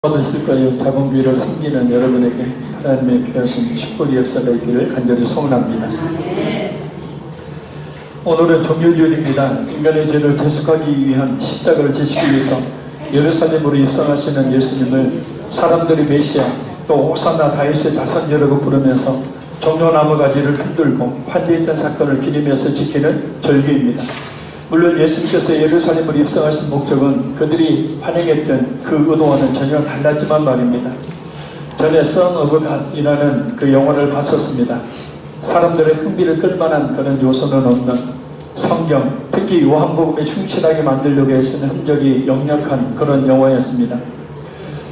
받으실까요? 자본주의를 섬기는 여러분에게 하나님의 귀하신 축복의 역사가 있기를 간절히 소원합니다. 오늘은 종료주일입니다. 인간의 죄를 대속하기 위한 십자가를 지시기 위해서 예루살렘으로 입성하시는 예수님을 사람들이 메시아 또 호산나 다윗의 자손이라고 부르면서 종려나무 가지를 흔들고 환대했던 사건을 기리면서 지키는 절기입니다. 물론 예수님께서 예루살렘으로 입성하신 목적은 그들이 환영했던 그 의도와는 전혀 달랐지만 말입니다. 전에 Song of God이라는 그 영화를 봤었습니다. 사람들의 흥미를 끌만한 그런 요소는 없는 성경, 특히 요한복음에 충실하게 만들려고 애쓰는 흔적이 역력한 그런 영화였습니다.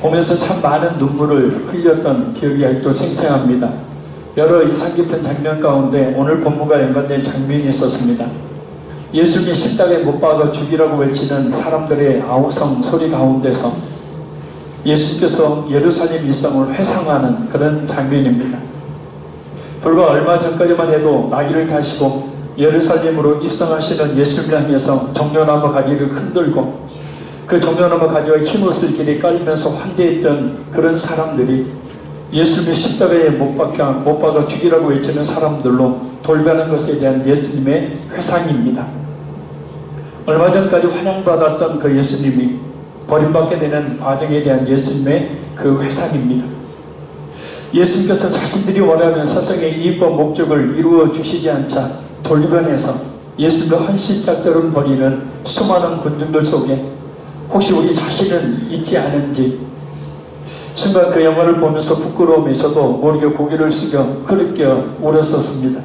보면서 참 많은 눈물을 흘렸던 기억이 아직도 생생합니다. 여러 인상 깊은 장면 가운데 오늘 본문과 연관된 장면이 있었습니다. 예수님이 십자가에 못 박아 죽이라고 외치는 사람들의 아우성 소리 가운데서 예수님께서 예루살렘 입성을 회상하는 그런 장면입니다. 불과 얼마 전까지만 해도 나귀를 타시고 예루살렘으로 입성하시는 예수님을 향해서 종려나무 가지를 흔들고 그 종려나무 가지와 흰옷을 길에 깔면서 환대했던 그런 사람들이 예수님이 십자가에 못 박아 죽이라고 외치는 사람들로 돌변한 것에 대한 예수님의 회상입니다. 얼마 전까지 환영받았던 그 예수님이 버림받게 되는 과정에 대한 예수님의 그 회상입니다. 예수님께서 자신들이 원하는 세상의 이익과 목적을 이루어 주시지 않자 돌변해서 예수님을 헌신짝처럼 버리는 수많은 군중들 속에 혹시 우리 자신은 있지 않은지 순간 그 영화를 보면서 부끄러움에 저도 모르게 고개를 숙여 흐르껴 울었었습니다.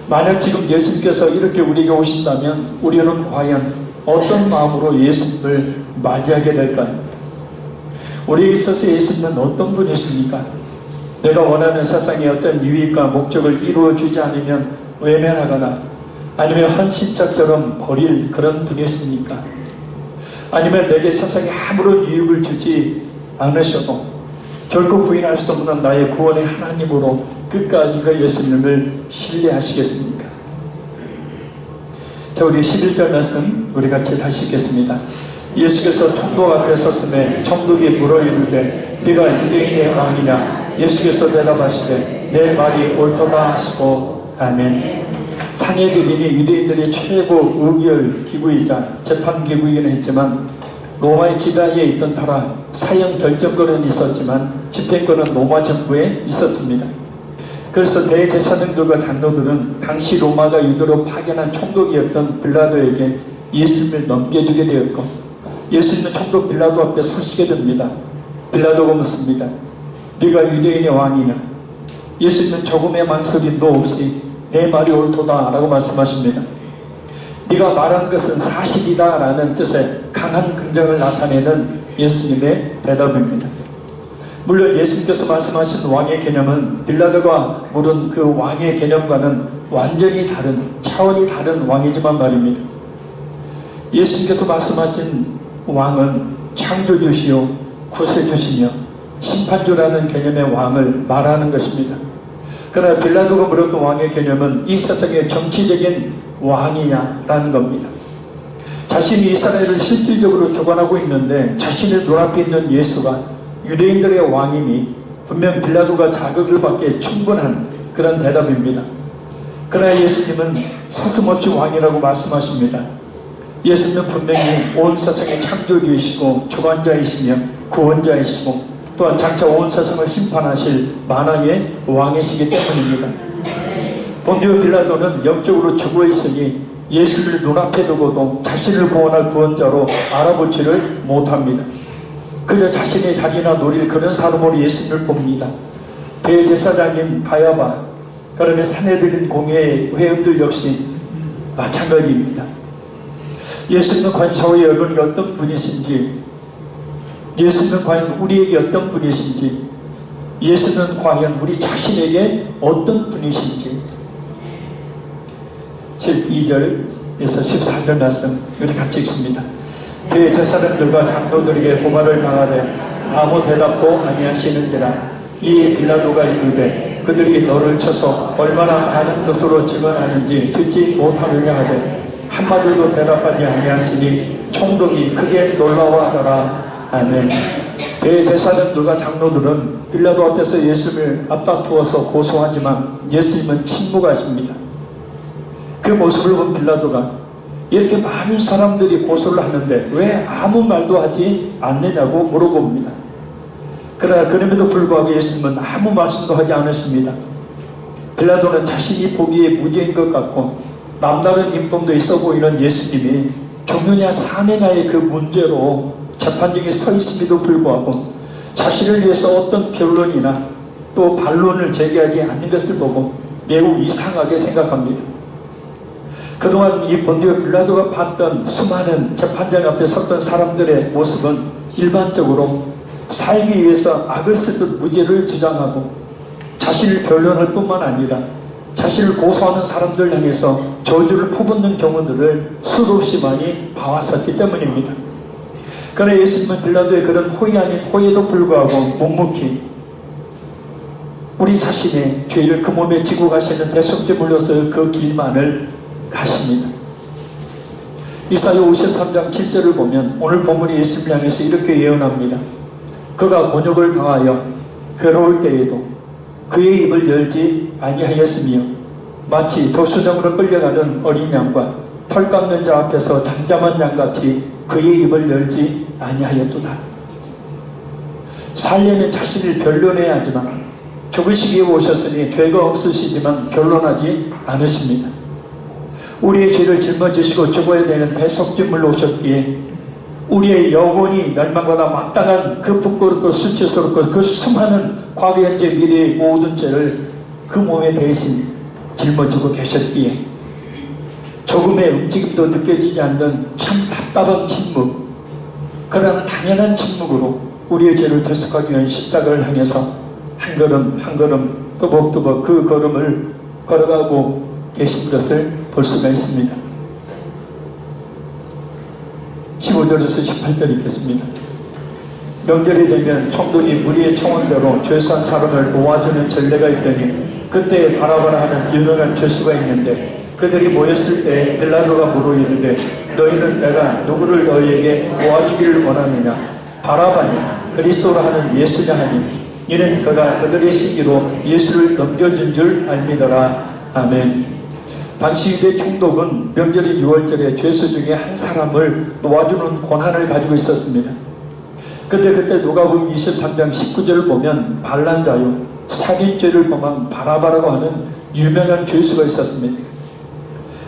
만약 지금 예수님께서 이렇게 우리에게 오신다면 우리는 과연 어떤 마음으로 예수님을 맞이하게 될까요? 우리에게 있어서 예수님은 어떤 분이십니까? 내가 원하는 세상의 어떤 유익과 목적을 이루어 주지 않으면 외면하거나 아니면 헌신짝처럼 버릴 그런 분이십니까? 아니면 내게 세상에 아무런 유익을 주지 않으셔도 결코 부인할 수 없는 나의 구원의 하나님으로 끝까지 그 예수님을 신뢰하시겠습니까? 자, 우리 11절 말씀 우리 같이 다시 읽겠습니다. 예수께서 총독 앞에 섰음에 총독이 물어 이르되 네가 유대인의 왕이냐? 예수께서 대답하시되 내 말이 옳도다 하시고 아멘. 상해주민이 유대인들의 최고 의결 기구이자 재판 기구이긴 했지만 로마의 지배하에 있던 터라 사형 결정권은 있었지만 집행권은 로마 정부에 있었습니다. 그래서 대제사장들과 장로들은 당시 로마가 유도로 파견한 총독이었던 빌라도에게 예수님을 넘겨주게 되었고 예수님은 총독 빌라도 앞에 서시게 됩니다. 빌라도가 묻습니다. 네가 유대인의 왕이냐? 예수님은 조금의 망설임도 없이 내 말이 옳도다 라고 말씀하십니다. 네가 말한 것은 사실이다 라는 뜻의 강한 긍정을 나타내는 예수님의 대답입니다. 물론 예수님께서 말씀하신 왕의 개념은 빌라도가 물은 그 왕의 개념과는 완전히 다른 차원이 다른 왕이지만 말입니다. 예수님께서 말씀하신 왕은 창조주시요 구세주시며 심판주라는 개념의 왕을 말하는 것입니다. 그러나 빌라도가 물었던 왕의 개념은 이 세상의 정치적인 왕이냐라는 겁니다. 자신이 이스라엘을 실질적으로 주관하고 있는데 자신의 눈앞에 있는 예수가 유대인들의 왕이니 분명 빌라도가 자격을 받기에 충분한 그런 대답입니다. 그러나 예수님은 서슴없이 왕이라고 말씀하십니다. 예수님은 분명히 온 세상의 창조주이시고 주관자이시며 구원자이시고 또한 장차 온 세상을 심판하실 만왕의 왕이시기 때문입니다. 본디오 빌라도는 영적으로 죽어 있으니 예수를 눈앞에 두고도 자신을 구원할 구원자로 알아보지를 못합니다. 그저 자신의 자기나 노릴 그런 사람으로 예수님을 봅니다. 대제사장인 가야바, 그러면 산헤드린 공회의 회원들 역시 마찬가지입니다. 예수님은 과연 저의 여러분이 어떤 분이신지, 예수님은 과연 우리에게 어떤 분이신지, 예수는 과연 우리 자신에게 어떤 분이신지 12절에서 14절 말씀 우리 같이 읽습니다. 대제사장들과 장로들에게 고발을 당하되 아무 대답도 아니하시는지라. 이에 빌라도가 이르되 그들이 너를 쳐서 얼마나 많은 것으로 증언하는지 듣지 못하느냐 하되 한마디도 대답하지 아니하시니 총독이 크게 놀라워하더라. 아멘. 대제사장들과 장로들은 빌라도 앞에서 예수님을 앞다투어서 고소하지만 예수님은 침묵하십니다. 그 모습을 본 빌라도가 이렇게 많은 사람들이 고소를 하는데 왜 아무 말도 하지 않느냐고 물어봅니다. 그러나 그럼에도 불구하고 예수님은 아무 말씀도 하지 않으십니다. 빌라도는 자신이 보기에 무죄인 것 같고 남다른 인품도 있어 보이는 예수님이 죽느냐 사느냐의 그 문제로 재판정에 서 있음에도 불구하고 자신을 위해서 어떤 변론이나 또 반론을 제기하지 않는 것을 보고 매우 이상하게 생각합니다. 그동안 이 본디오 빌라도가 봤던 수많은 재판장 앞에 섰던 사람들의 모습은 일반적으로 살기 위해서 악을 쓰듯 무죄를 주장하고 자신을 변론할 뿐만 아니라 자신을 고소하는 사람들 향해서 저주를 퍼붓는 경우들을 수없이 많이 봐왔었기 때문입니다. 그러나 예수님은 빌라도의 그런 호의 아닌 호의에도 불구하고 묵묵히 우리 자신의 죄를 그 몸에 지고 가시는 대속제물로서 그 길만을 가십니다. 이사야 53장 7절을 보면 오늘 본문이 예수님을 향해서 이렇게 예언합니다. 그가 곤욕을 당하여 괴로울 때에도 그의 입을 열지 아니하였으며 마치 도수정으로 끌려가는 어린 양과 털 깎는 자 앞에서 잠잠한 양같이 그의 입을 열지 아니하였도다. 살려면 자신을 변론해야 하지만 죽으시기에 오셨으니 죄가 없으시지만 변론하지 않으십니다. 우리의 죄를 짊어지시고 죽어야 되는 대속제물로 오셨기에 우리의 영혼이 멸망보다 마땅한 그 부끄럽고 수치스럽고 그 수많은 과거 현재 미래의 모든 죄를 그 몸에 대신 짊어지고 계셨기에 조금의 움직임도 느껴지지 않는 참 답답한 침묵, 그러나 당연한 침묵으로 우리의 죄를 대속하기 위한 십자가를 향해서 한 걸음 한 걸음 또벅또벅 그 걸음을 걸어가고 계신 것을 볼 수가 있습니다. 15절에서 18절 읽겠습니다. 명절이 되면 총독이 무리의 청원대로 죄수한 사람을 모아주는 전례가 있더니 그때 바라바라 하는 유명한 죄수가 있는데 그들이 모였을 때 빌라도가 물어이르되 너희는 내가 누구를 너희에게 모아주기를 원하느냐 바라바냐 그리스도라 하는 예수냐 하니 이는 그가 그들의 시기로 예수를 넘겨준 줄 알미더라. 아멘. 당시 유대 총독은 명절인 6월절에 죄수 중에 한 사람을 놓아주는 권한을 가지고 있었습니다. 근데 그때 누가복음 23장 19절을 보면 반란자요 살인죄를 범한 바라바라고 하는 유명한 죄수가 있었습니다.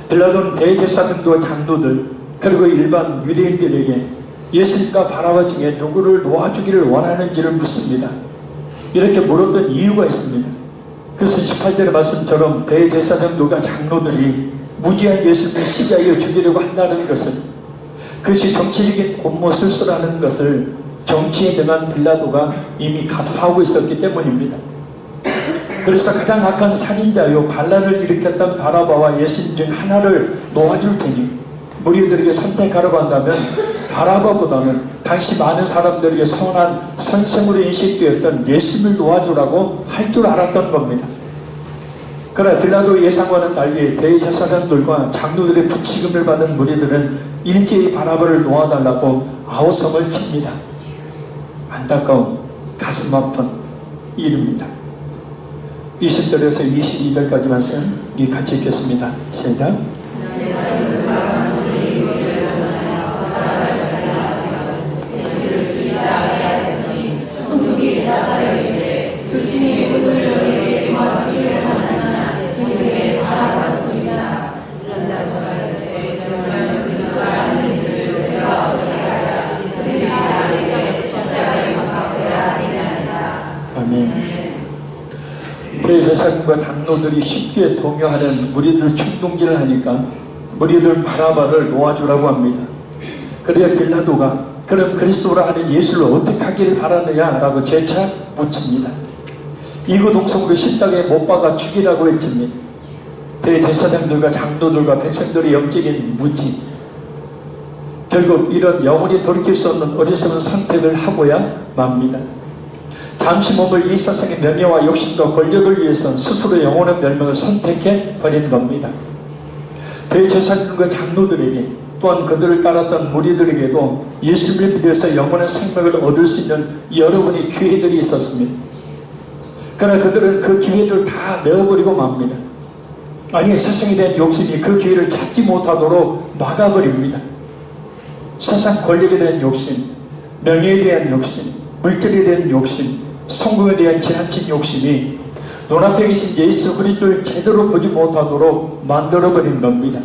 빌라도는 대제사장과 장로들 그리고 일반 유대인들에게 예수님과 바라바 중에 누구를 놓아주기를 원하는지를 묻습니다. 이렇게 물었던 이유가 있습니다. 그래서 18절의 말씀처럼 대제사장들과 장로들이 무지한 예수님을 시기하여 죽이려고 한다는 것은 그것이 정치적인 곤모술수라는 것을 정치에 능한 빌라도가 이미 간파하고 있었기 때문입니다. 그래서 가장 악한 살인자요 반란을 일으켰던 바라바와 예수님 중 하나를 놓아줄 테니 무리들에게 선택하라고 한다면 바라바보다는 당시 많은 사람들에게 선한 선생으로 인식되었던 예수님을 놓아주라고 할 줄 알았던 겁니다. 그러나 빌라도 예상과는 달리 대제사장들과 장로들의 부치금을 받은 무리들은 일제히 바라바를 놓아달라고 아우성을 칩니다. 안타까운 가슴 아픈 일입니다. 20절에서 22절까지 말씀 같이 읽겠습니다. 시작. 대제사장과 장로들이 쉽게 동요하는 무리들 충동질을 하니까 무리들 바라바를 놓아주라고 합니다. 그래야 빌라도가 그럼 그리스도라 하는 예수를 어떻게 하기를 바라느냐라고 재차 묻습니다. 이구동성으로 십자가에 못 박아 죽이라고 했습니다. 대제사장들과 장로들과 백성들의 영적인 무지, 결국 이런 영원히 돌이킬 수 없는 어리석은 선택을 하고야 맙니다. 잠시 몸을 이 세상의 명예와 욕심과 권력을 위해서 스스로 영원한 멸망을 선택해 버린 겁니다. 대제사장과 장로들에게 또한 그들을 따랐던 무리들에게도 예수를 믿어서 영원한 생명을 얻을 수 있는 여러분의 기회들이 있었습니다. 그러나 그들은 그 기회를 다 내어버리고 맙니다. 아니, 세상에 대한 욕심이 그 기회를 찾지 못하도록 막아버립니다. 세상 권력에 대한 욕심, 명예에 대한 욕심, 물질에 대한 욕심, 성공에 대한 지나친 욕심이 눈앞에 계신 예수 그리스도를 제대로 보지 못하도록 만들어버린 겁니다.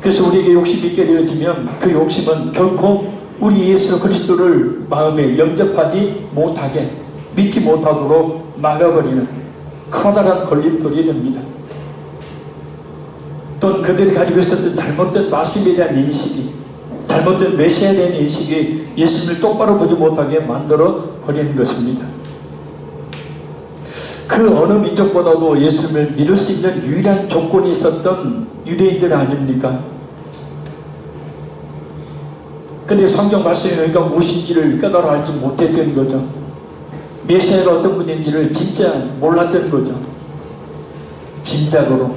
그래서 우리에게 욕심이 있게 되어지면 그 욕심은 결코 우리 예수 그리스도를 마음에 영접하지 못하게, 믿지 못하도록 막아버리는 커다란 걸림돌이 됩니다. 또는 그들이 가지고 있었던 잘못된 말씀에 대한 인식이, 잘못된 메시아에 대한 인식이 예수님을 똑바로 보지 못하게 만들어 버리는 것입니다. 그 어느 민족보다도 예수님을 믿을 수 있는 유일한 조건이 있었던 유대인들 아닙니까? 근데 성경 말씀이 그러니까 무엇인지를 깨달아 알지 못했던 거죠. 메시아가 어떤 분인지를 진짜 몰랐던 거죠. 짐작으로.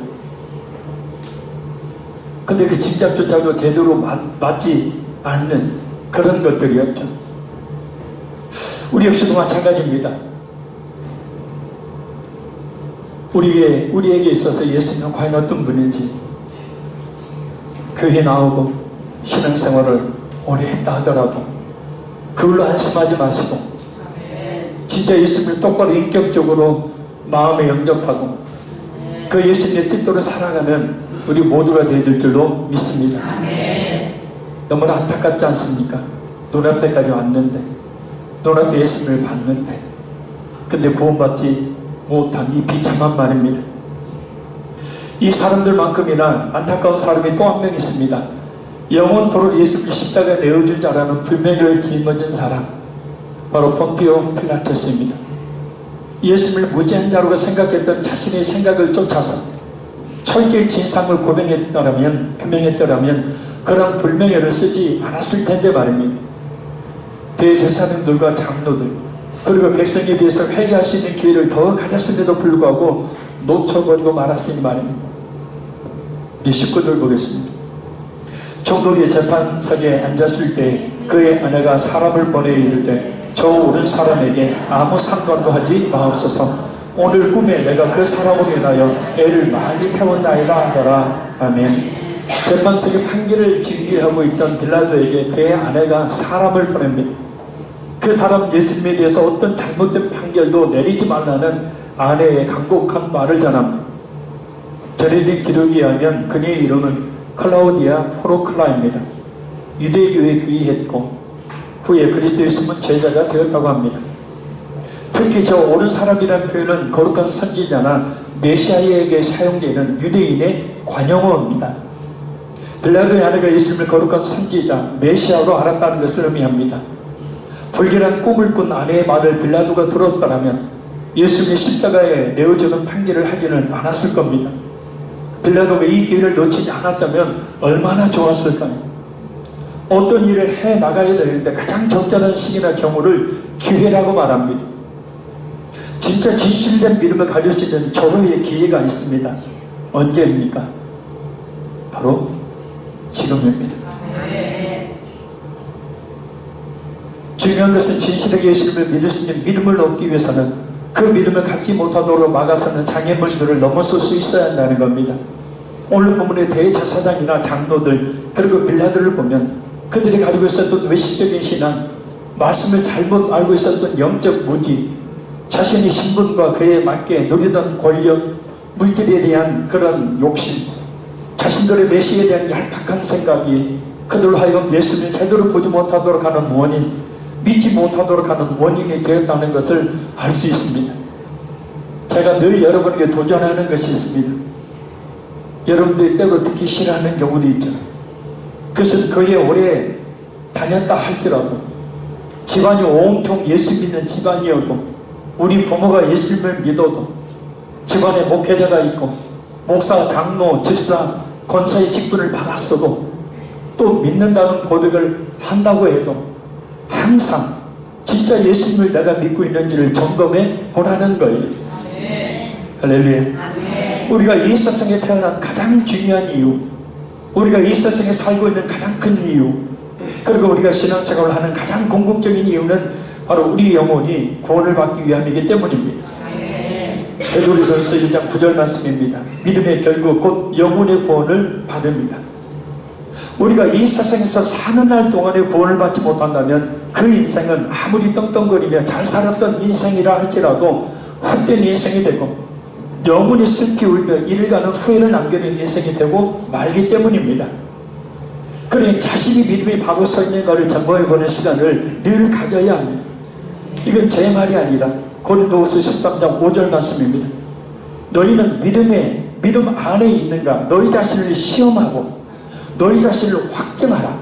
근데 그 짐작조차도 제대로 맞지 않는 그런 것들이었죠. 우리 역시도 마찬가지입니다. 우리에게 있어서 예수님은 과연 어떤 분인지, 교회에 나오고 신앙생활을 오래 했다 하더라도 그걸로 안심하지 마시고 진짜 예수님을 똑바로 인격적으로 마음에 영접하고 그 예수님의 뜻대로 살아가는 우리 모두가 되어질 줄로 믿습니다. 너무나 안타깝지 않습니까? 눈앞에까지 왔는데, 눈앞에 예수님을 봤는데, 근데 구원받지 못한 이 비참한 말입니다. 이 사람들만큼이나 안타까운 사람이 또 한 명 있습니다. 영원토록 예수를 십자가에 내어줄 자라는 불명예를 짊어진 사람, 바로 본디오 필라토스입니다. 예수님을 무지한 자로 생각했던 자신의 생각을 쫓아서 철저히 진상을 규명했더라면 그런 불명예를 쓰지 않았을 텐데 말입니다. 대제사장들과 장로들 그리고 백성에 비해서 회개할 수 있는 기회를 더 가졌음에도 불구하고 놓쳐버리고 말았으니 말입니다. 이 19절 보겠습니다. 총독이 재판석에 앉았을 때 그의 아내가 사람을 보내 이르되 저 오른 사람에게 아무 상관도 하지 마옵소서. 오늘 꿈에 내가 그 사람으로 인하여 애를 많이 태웠나이다 하더라. 아멘. 재판석에 판결을 진리하고 있던 빌라도에게 그의 아내가 사람을 보냅니다. 그 사람 예수님에 대해서 어떤 잘못된 판결도 내리지 말라는 아내의 간곡한 말을 전합니다. 전해진 기록에 의하면 그녀의 이름은 클라우디아 포로클라입니다. 유대교에 귀의했고 후에 그리스도의 숨은 제자가 되었다고 합니다. 특히 저 옳은 사람이라는 표현은 거룩한 선지자나 메시아에게 사용되는 유대인의 관용어입니다. 빌라도의 아내가 예수님을 거룩한 선지자, 메시아로 알았다는 것을 의미합니다. 불길한 꿈을 꾼 아내의 말을 빌라도가 들었다면 예수님의 십자가에 내어주는 판결을 하지는 않았을 겁니다. 빌라도가 이 기회를 놓치지 않았다면 얼마나 좋았을까요? 어떤 일을 해나가야 되는데 가장 적절한 시기나 경우를 기회라고 말합니다. 진짜 진실된 믿음을 가질 수 있는 절호의 기회가 있습니다. 언제입니까? 바로 지금입니다. 중요한 것은 진실하게 예수님을 믿을 수 있는 믿음을 얻기 위해서는 그 믿음을 갖지 못하도록 막아서는 장애물들을 넘어설 수 있어야 한다는 겁니다. 오늘 본문의 대제사장이나 장로들 그리고 빌라도를 보면 그들이 가지고 있었던 외식적인 신앙, 말씀을 잘못 알고 있었던 영적 무지, 자신의 신분과 그에 맞게 누리던 권력, 물질에 대한 그런 욕심, 자신들의 메시아에 대한 얄팍한 생각이 그들로 하여금 예수님을 제대로 보지 못하도록 하는 원인, 믿지 못하도록 하는 원인이 되었다는 것을 알 수 있습니다. 제가 늘 여러분에게 도전하는 것이 있습니다. 여러분들이 때로 듣기 싫어하는 경우도 있죠. 그것은 교회에 오래 다녔다 할지라도 집안이 온통 예수 믿는 집안이어도 우리 부모가 예수님을 믿어도 집안에 목회자가 있고 목사, 장로, 집사, 권사의 직분을 받았어도 또 믿는다는 고백을 한다고 해도 항상 진짜 예수님을 내가 믿고 있는지를 점검해 보라는 거예요. 할렐루야. 우리가 이 세상에 태어난 가장 중요한 이유, 우리가 이 세상에 살고 있는 가장 큰 이유, 그리고 우리가 신앙생활을 하는 가장 궁극적인 이유는 바로 우리 영혼이 구원을 받기 위함이기 때문입니다. 베드로전서 1장 9절 말씀입니다. 믿음의 결국 곧 영혼의 구원을 받습니다. 우리가 이 세상에서 사는 날 동안에 구원을 받지 못한다면 그 인생은 아무리 떵떵거리며 잘 살았던 인생이라 할지라도 헛된 인생이 되고 영원히 슬피 울며 이를 가는 후회를 남기는 인생이 되고 말기 때문입니다. 그러니 자신이 믿음이 바로 서 있는가를 점검해보는 시간을 늘 가져야 합니다. 이건 제 말이 아니라 고린도후서 13장 5절 말씀입니다. 너희는 믿음 안에 있는가 너희 자신을 시험하고 너희 자신을 확증하라.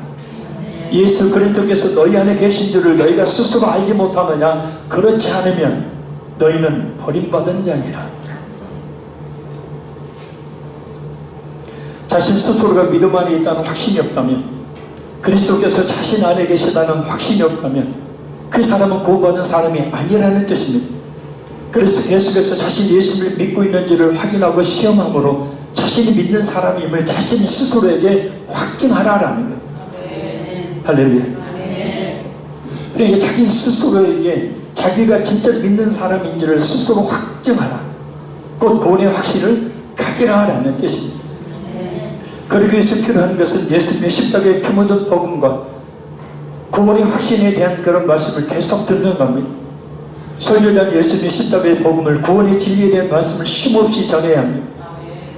예수 그리스도께서 너희 안에 계신 줄을 너희가 스스로 알지 못하느냐? 그렇지 않으면 너희는 버림받은 자니라. 자신 스스로가 믿음 안에 있다는 확신이 없다면, 그리스도께서 자신 안에 계시다는 확신이 없다면 그 사람은 구원받은 사람이 아니라는 뜻입니다. 그래서 계속해서 자신이 예수를 믿고 있는지를 확인하고 시험함으로 자신이 믿는 사람임을 자신이 스스로에게 확증하라라는 거예요. 할렐루야. 그러니까 자기 스스로에게 자기가 진짜 믿는 사람인지를 스스로 확증하라. 곧 구원의 확신을 가지라라는 뜻입니다. 그러기 위해서 필요한 것은 예수님의 십자가에 피 묻은 복음과 구원의 확신에 대한 그런 말씀을 계속 듣는 겁니다. 소유에 대한 예수님의 십자가의 복음을, 구원의 진리에 대한 말씀을 쉼없이 전해야 합니다.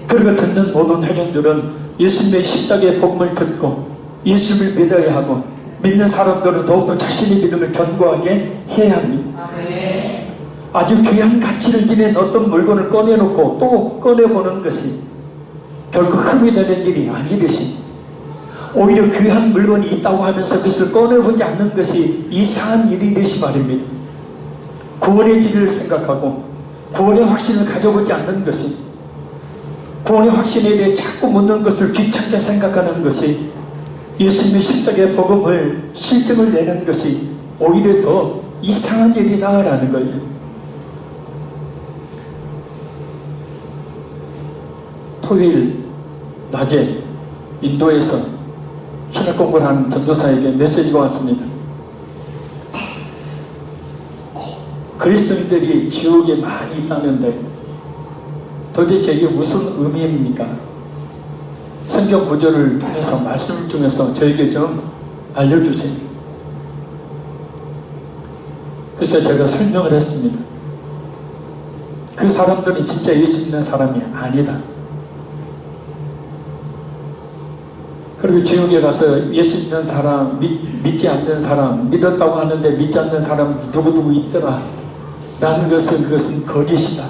그리고 듣는 모든 회중들은 예수님의 십자가의 복음을 듣고 예수님을 믿어야 하고, 믿는 사람들은 더욱더 자신의 믿음을 견고하게 해야 합니다. 아주 귀한 가치를 지닌 어떤 물건을 꺼내놓고 또 꺼내보는 것이 결국 흠이 되는 일이 아니듯이, 오히려 귀한 물건이 있다고 하면서 그것을 꺼내보지 않는 것이 이상한 일이듯이 말입니다. 구원의 진리를 생각하고 구원의 확신을 가져보지 않는 것이, 구원의 확신에 대해 자꾸 묻는 것을 귀찮게 생각하는 것이, 예수님의 십자가의 복음을 실증을 내는 것이 오히려 더 이상한 일이다라는 거예요. 토요일 낮에 인도에서 신학 공부를 하는 전도사에게 메시지가 왔습니다. 그리스도인들이 지옥에 많이 있다는데 도대체 이게 무슨 의미입니까? 성경 구절을 통해서, 말씀을 통해서 저에게 좀 알려주세요. 그래서 제가 설명을 했습니다. 그 사람들이 진짜 예수 믿는 사람이 아니다. 그리고 지옥에 가서 예수 믿는 사람, 믿지 않는 사람, 믿었다고 하는데 믿지 않는 사람 누구누구 있더라 라는 것은, 그것은 거짓이다.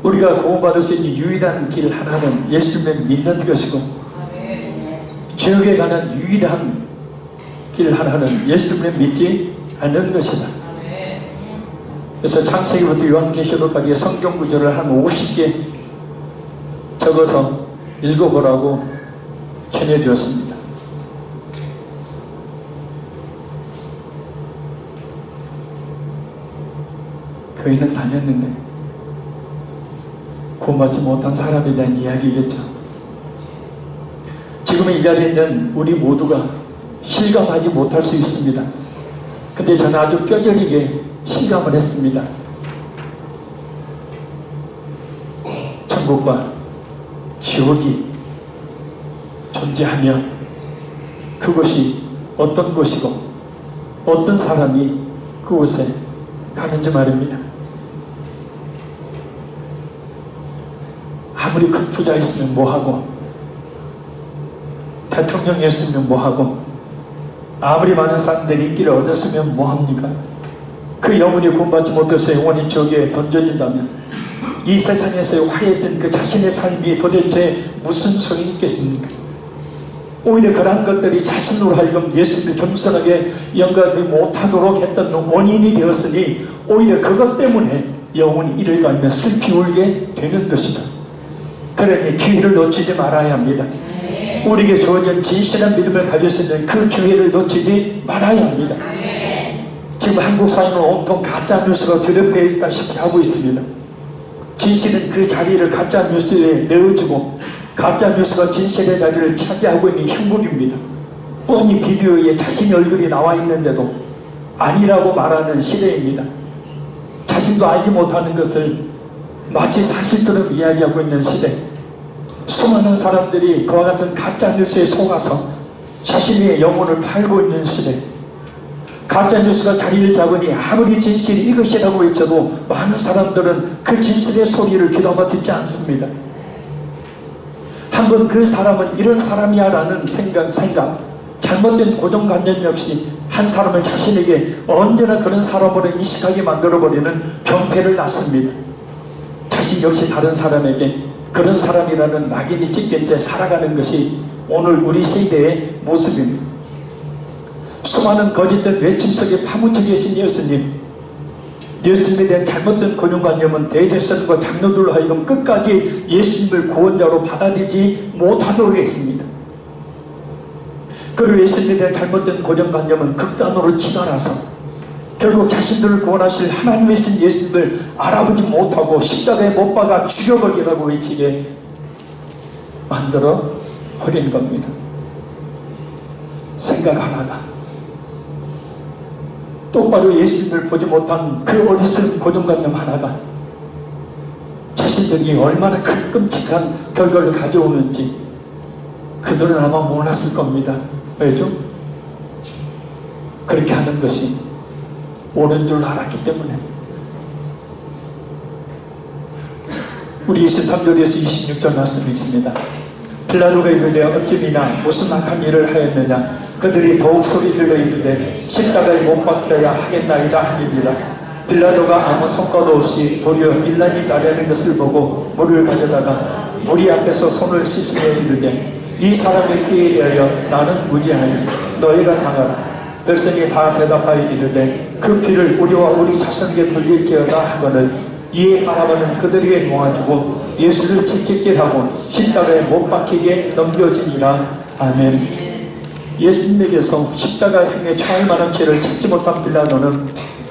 우리가 구원받을 수 있는 유일한 길 하나는 예수님을 믿는 것이고, 지옥에 가는 유일한 길 하나는 예수님을 믿지 않는 것이다. 그래서 창세기부터 요한계시록까지 성경 구절을 한 50개 적어서 읽어보라고 전해드렸습니다. 교회는 다녔는데 구원받지 못한 사람에 대한 이야기겠죠. 지금 이 자리에 있는 우리 모두가 실감하지 못할 수 있습니다. 근데 저는 아주 뼈저리게 실감을 했습니다. 천국과 지옥이 존재하며 그곳이 어떤 곳이고 어떤 사람이 그곳에 가는지 말입니다. 아무리 큰 부자였으면 뭐하고, 대통령이었으면 뭐하고, 아무리 많은 사람들이 인기를 얻었으면 뭐합니까? 그 영혼이 구원받지 못해서 영원히 지옥에 던져진다면 이 세상에서의 화해했던 그 자신의 삶이 도대체 무슨 소용이 있겠습니까? 오히려 그러한 것들이 자신으로 하여금 예수님을 겸손하게 영광을 못하도록 했던 원인이 되었으니 오히려 그것 때문에 영혼이 이를 갈며 슬피 울게 되는 것이다. 그러니 기회를 놓치지 말아야 합니다. 우리에게 주어진 진실한 믿음을 가질 수 있는 그 기회를 놓치지 말아야 합니다. 지금 한국 사회는 온통 가짜 뉴스가 드럽게 있다시피 하고 있습니다. 진실은 그 자리를 가짜 뉴스에 내어주고 가짜뉴스가 진실의 자리를 차지하고 있는 형국입니다. 뻔히 비디오에 자신의 얼굴이 나와 있는데도 아니라고 말하는 시대입니다. 자신도 알지 못하는 것을 마치 사실처럼 이야기하고 있는 시대. 수많은 사람들이 그와 같은 가짜뉴스에 속아서 자신의 영혼을 팔고 있는 시대. 가짜뉴스가 자리를 잡으니 아무리 진실이 이것이라고 외쳐도 많은 사람들은 그 진실의 소리를 귀담아 듣지 않습니다. 한번 그 사람은 이런 사람이야 라는 생각, 잘못된 고정관념 역시 한 사람을 자신에게 언제나 그런 사람으로 인식하게 만들어버리는 병폐를 낳습니다. 자신 역시 다른 사람에게 그런 사람이라는 낙인이 찍힌 채 살아가는 것이 오늘 우리 세대의 모습입니다. 수많은 거짓된 외침 속에 파묻혀 계신 예수님에 대한 잘못된 고정관념은 대제사장과 장로들로 하여금 끝까지 예수님을 구원자로 받아들이지 못하도록 했습니다. 그리고 예수님에 대한 잘못된 고정관념은 극단으로 치달아서 결국 자신들을 구원하실 하나님이신 예수님을 알아보지 못하고 십자가에 못 박아 죽여버리라고 외치게 만들어 버리는 겁니다. 생각 하나가 똑바로 예수님을 보지 못한 그 어리석은 고정관념 하나가 자신들이 얼마나 큰 끔찍한 결과를 가져오는지 그들은 아마 몰랐을 겁니다. 왜죠? 그렇게 하는 것이 옳은 줄 알았기 때문에. 우리 23절에서 26절 말씀이 있습니다. 빌라도가 이르되 어찌미나 무슨 악한 일을 하였느냐. 그들이 더욱 소리질러 이르되 십자가에 못 박혀야 하겠나이다 하니라. 빌라도가 아무 성과도 없이 도리어 밀란이 나려는 것을 보고 물을 가져다가 우리 앞에서 손을 씻으며 이르되 이 사람의 피에 대하여 나는 무죄하니 너희가 당하라. 백성이 다 대답하여 이르되 그 피를 우리와 우리 자손에게 돌릴지어다 하거늘 이에 바라보는 그들에게 모아주고 예수를 채찍질하고 십자가에 못 박히게 넘겨지니라. 아멘. 예수님에게서 십자가 행에 처할 만한 죄를 찾지 못한 빌라도는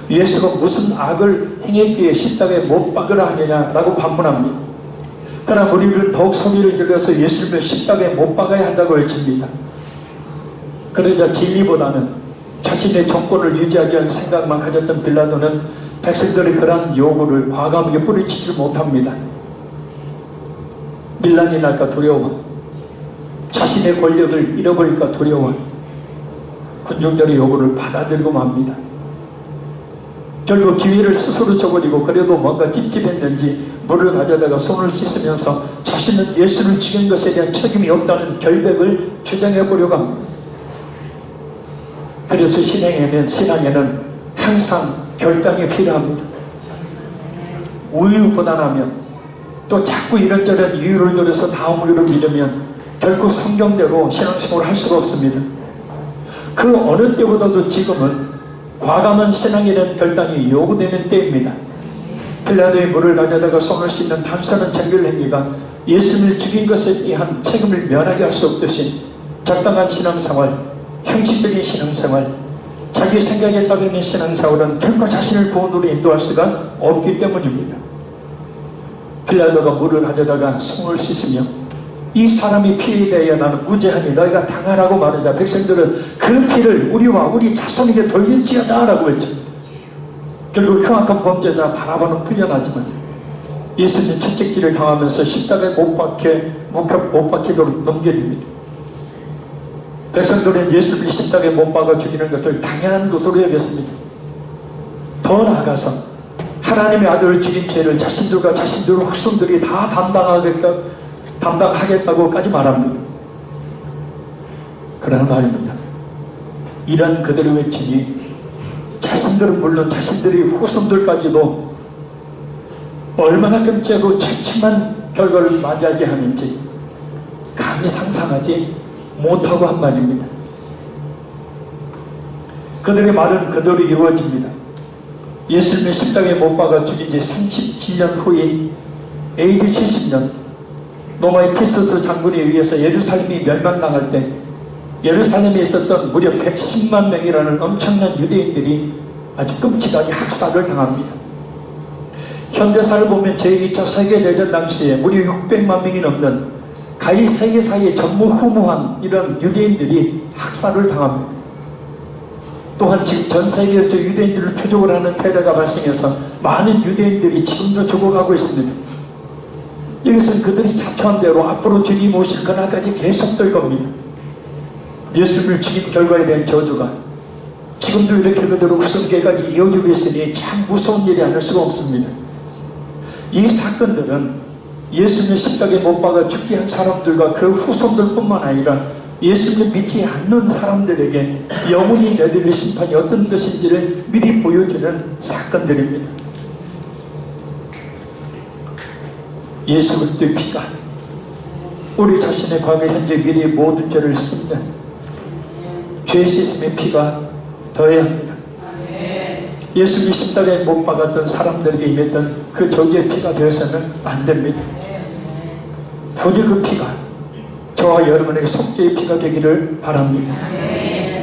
예수가 무슨 악을 행했기에 십자가에 못 박으라 하느냐라고 반문합니다. 그러나 우리는 더욱 소리를 질러서 예수님을 십자가에 못 박아야 한다고 외칩니다. 그러자 진리보다는 자신의 정권을 유지하기 위한 생각만 가졌던 빌라도는 백성들의 그러한 요구를 과감하게 뿌리치지 못합니다. 밀란이 날까 두려워, 자신의 권력을 잃어버릴까 두려워 군중들의 요구를 받아들이고 맙니다. 결국 기회를 스스로 줘버리고 그래도 뭔가 찝찝했는지 물을 가져다가 손을 씻으면서 자신은 예수를 죽인 것에 대한 책임이 없다는 결백을 주장해 보려고 합니다. 그래서 신앙에는 항상 결단이 필요합니다. 우유부단하면 또 자꾸 이런저런 이유를 들어서 다음 우유를 믿으면 결국 성경대로 신앙생활을 할 수가 없습니다. 그 어느 때보다도 지금은 과감한 신앙에 대한 결단이 요구되는 때입니다. 빌라도의 물을 가져다가 손을 씻는 단순한 정결 행위가 예수님을 죽인 것에 대한 책임을 면하게 할 수 없듯이 적당한 신앙생활, 형식적인 신앙생활, 자기 생각에 따르는 신앙생활은 결코 자신을 구원으로 인도할 수가 없기 때문입니다. 빌라도가 물을 가져다가 손을 씻으며 이 사람이 피에 대하여 나는 무죄하니 너희가 당하라고 말하자 백성들은 그 피를 우리와 우리 자손에게 돌릴지어다 라고 했죠. 결국 흉악한 범죄자 바라바는 풀려나지만 예수님 채찍질을 당하면서 십자가에 못 박히도록 넘겨집니다. 백성들은 예수를 십자가에 못 박아 죽이는 것을 당연한 것으로 여겼습니다. 더 나아가서 하나님의 아들을 죽인 죄를 자신들과 자신들의 후손들이 다 담당하겠다고까지 말합니다. 그러나 말입니다. 이런 그들의 외침이 자신들은 물론 자신들의 후손들까지도 얼마나 끔찍하고 처참한 결과를 맞이하게 하는지 감히 상상하지 못하고 한 말입니다. 그들의 말은 그대로 이루어집니다. 예수님의 십자가에 못 박아 죽인 지 37년 후인 AD 70년 로마의 티투스 장군에 의해서 예루살렘이 멸망당할 때 예루살렘에 있었던 무려 110만 명이라는 엄청난 유대인들이 아주 끔찍하게 학살을 당합니다. 현대사를 보면 제2차 세계대전 당시에 무려 600만 명이 넘는 가히 세계사에 전무후무한 이런 유대인들이 학살을 당합니다. 또한 지금 전 세계에서 유대인들을 표적으로 하는 테러가 발생해서 많은 유대인들이 지금도 죽어가고 있습니다. 이것은 그들이 자초한 대로 앞으로 주님 오실 그날까지 계속될 겁니다. 예수님을 죽인 결과에 대한 저주가 지금도 이렇게 그대로 후손계까지 이어지고 있으니 참 무서운 일이 아닐 수가 없습니다. 이 사건들은 예수님을 십자가에 못 박아 죽게 한 사람들과 그 후손들뿐만 아니라 예수님을 믿지 않는 사람들에게 영원히 내릴 심판이 어떤 것인지를 미리 보여주는 사건들입니다. 예수 그리스도의 피가 우리 자신의 과거, 현재, 미래의 모든 죄를 씻는 죄 씻음의 피가 더해야 합니다. 예수님이 십자가에 못 박았던 사람들에게 임했던 그 저주의 피가 되어서는 안 됩니다. 부디 그 피가 저와 여러분에게 속죄의 피가 되기를 바랍니다.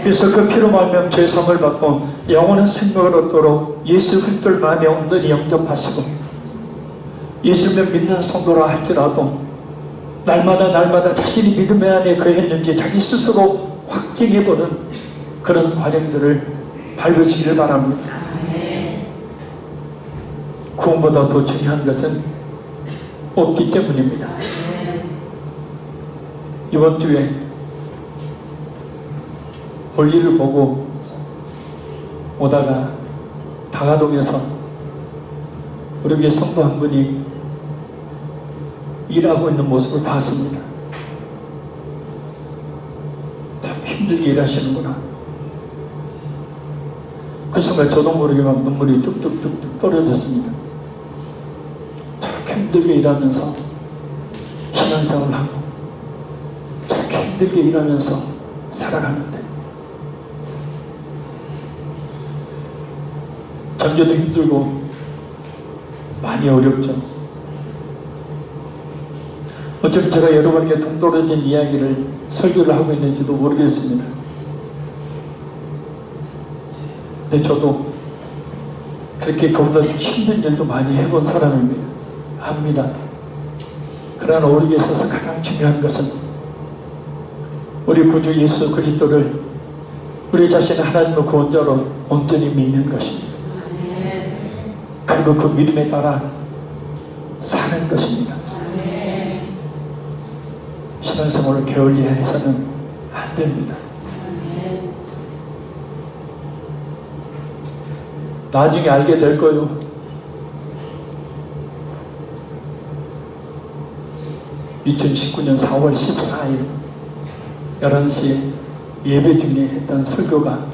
그래서 그 피로 말미암아 죄사함을 받고 영원한 생명을 얻도록 예수 그리스도를 마음에 온전히 영접하시고 예수님을 믿는 성도라 할지라도 날마다 자신이 믿음의 안에 거했는지 자기 스스로 확증해보는 그런 과정들을 밟으시기를 바랍니다. 구원보다 더 중요한 것은 없기 때문입니다. 이번 주에 볼일을 보고 오다가 다가동에서 우리 교회 성도 한 분이 일하고 있는 모습을 봤습니다. 참 힘들게 일하시는구나. 그 순간 저도 모르게 막 눈물이 뚝뚝뚝뚝 떨어졌습니다. 저렇게 힘들게 일하면서 신앙생활을 하고 저렇게 힘들게 일하면서 살아가는데 전제도 힘들고 많이 어렵죠. 어쩌면 제가 여러분에게 동떨어진 이야기를 설교를 하고 있는지도 모르겠습니다. 근데 저도 그렇게 그보다 힘든 일도 많이 해본 사람입니다. 압니다. 그러나 우리에게 있어서 가장 중요한 것은 우리 구주 예수 그리스도를 우리 자신의 하나님의 구원자로 온전히 믿는 것입니다. 그리고 그 믿음에 따라 사는 것입니다. 신앙생활을 게을리해서는 안 됩니다. 나중에 알게 될 거예요. (2019년 4월 14일) 11시 예배 중에 했던 설교가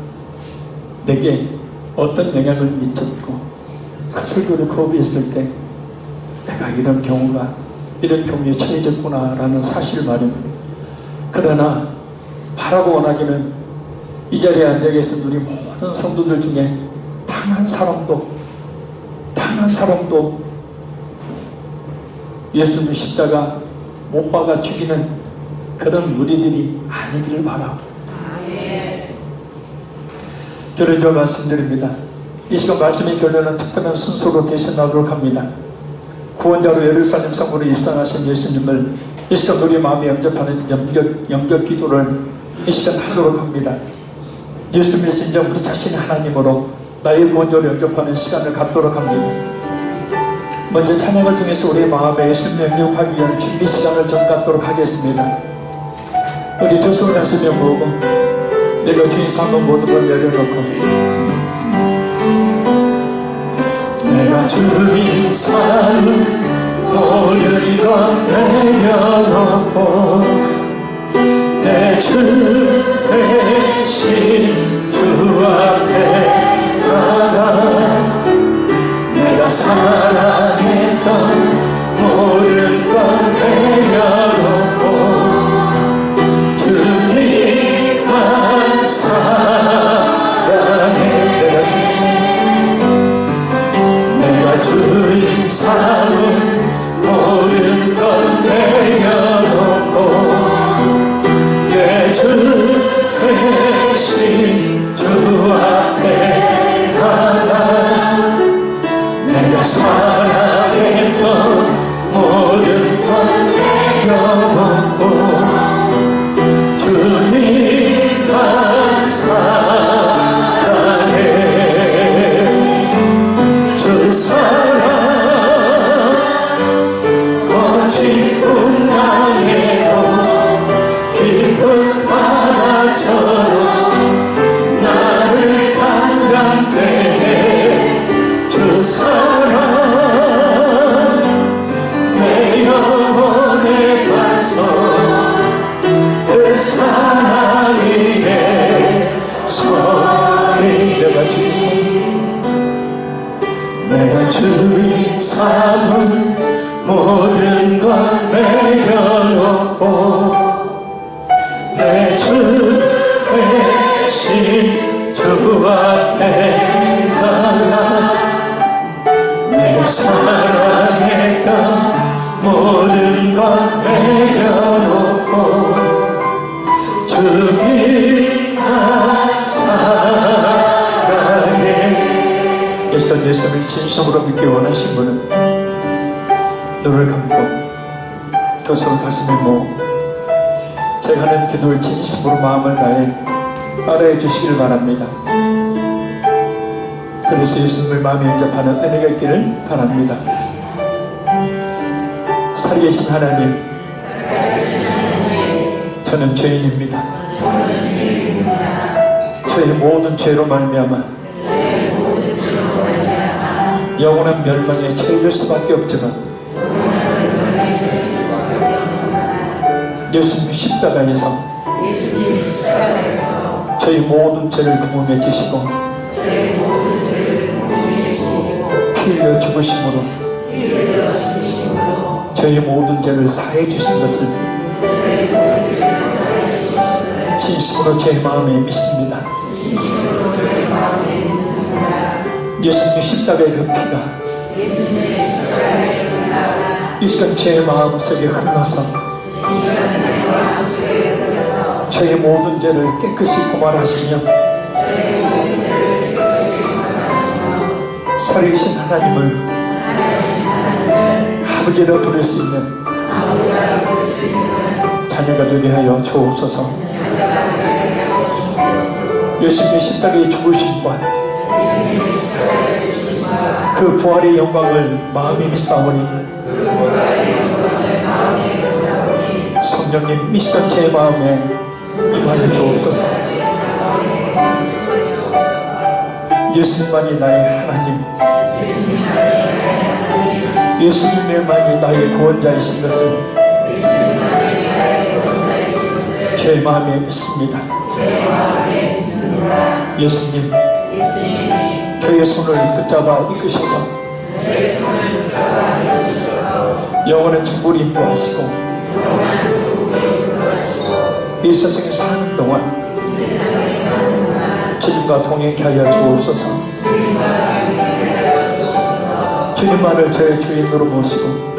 내게 어떤 영향을 미쳤고 그 설교를 거부했을 때 내가 이런 경우에 처해졌구나 라는 사실 말입니다. 그러나 바라고 원하기는 이 자리에 앉아 계신 우리 모든 성도들 중에 단 한 사람도 예수님의 십자가 못 박아 죽이는 그런 무리들이 아니기를 바라고 결론적으로 말씀드립니다. 이 시간 말씀의 결론은 특별한 순서로 대신하도록 합니다. 구원자로 예루살렘 성으로 입성하신 예수님을 이 시간 우리 마음에 영접하는 영접 기도를 이 시간 하도록 합니다. 예수님의 진정 우리 자신의 하나님으로 나의 구원자로 영접하는 시간을 갖도록 합니다. 먼저 찬양을 통해서 우리의 마음에 예수님 영접하기 위한 준비 시간을 좀 갖도록 하겠습니다. 우리 두 손을 가슴에 모으고 내가 주인 삼은 모든 걸 내려놓고 내가 주인 삼은 모든 걸 내려놓고 내 주 대신 주 앞에 나가 내가 사랑했던 모든 걸 내려놓고 주님만 사랑해 내가 주인 삼은 모든 걸 내려놓고 내 주 내 주인 삼은 모든 것 내려놓고 내 주 대신 주 앞에 나가 내 사랑했던 모든 것 내려놓고 주님만 사랑해. 예수는 예수를 진심으로 믿기 원하신 분은 눈을 감고 두 손 가슴에 모으고 제가 하는 기도를 진심으로 마음을 다해 따라해 주시길 바랍니다. 그래서 예수님을 마음에 영접하는 은혜가 있기를 바랍니다. 살아계신 하나님, 저는 죄인입니다. 저의 모든 죄로 말미암아 영원한 멸망에 처해질 수밖에 없지만 예수님 십자가에서 저희 모든 죄를 그 몸에 지시고 피 흘려 죽으심으로 저희 모든 죄를 사해 주신 것을 진심으로 제 마음에 믿습니다. 예수님 십자가의 그 피가 이 시간 제 마음속에 흘러서 저의 모든 죄를 깨끗이 도말하시며 살아계신 하나님을 아버지라 부를 수 있는 자녀가 되게 하여 주옵소서. 예수님의 십자가의 죽으심과 그 부활의 영광을 마음에 믿사오니 성령님 이 시간 제 마음에 임하여 주옵소서. 예수님만이 나의 하나님, 예수님만이 나의 구원자이신 것을 제 마음에 믿습니다. 예수님, 저의 손을 붙잡아 이끄셔서 영원한 천국을 인도하시고 이 세상에 사는 동안 주님과 동행케 하여 주옵소서. 주님만을 저의 주인으로 모시고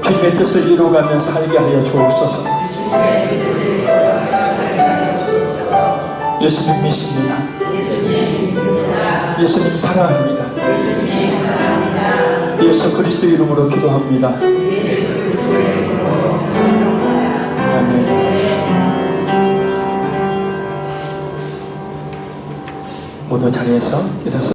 주님의 뜻을 이루어가며 살게 하여 주옵소서. 예수님 믿습니다. 예수님 사랑합니다. 예수 그리스도 이름으로 기도합니다. 아멘. 모두 자리에서 일어서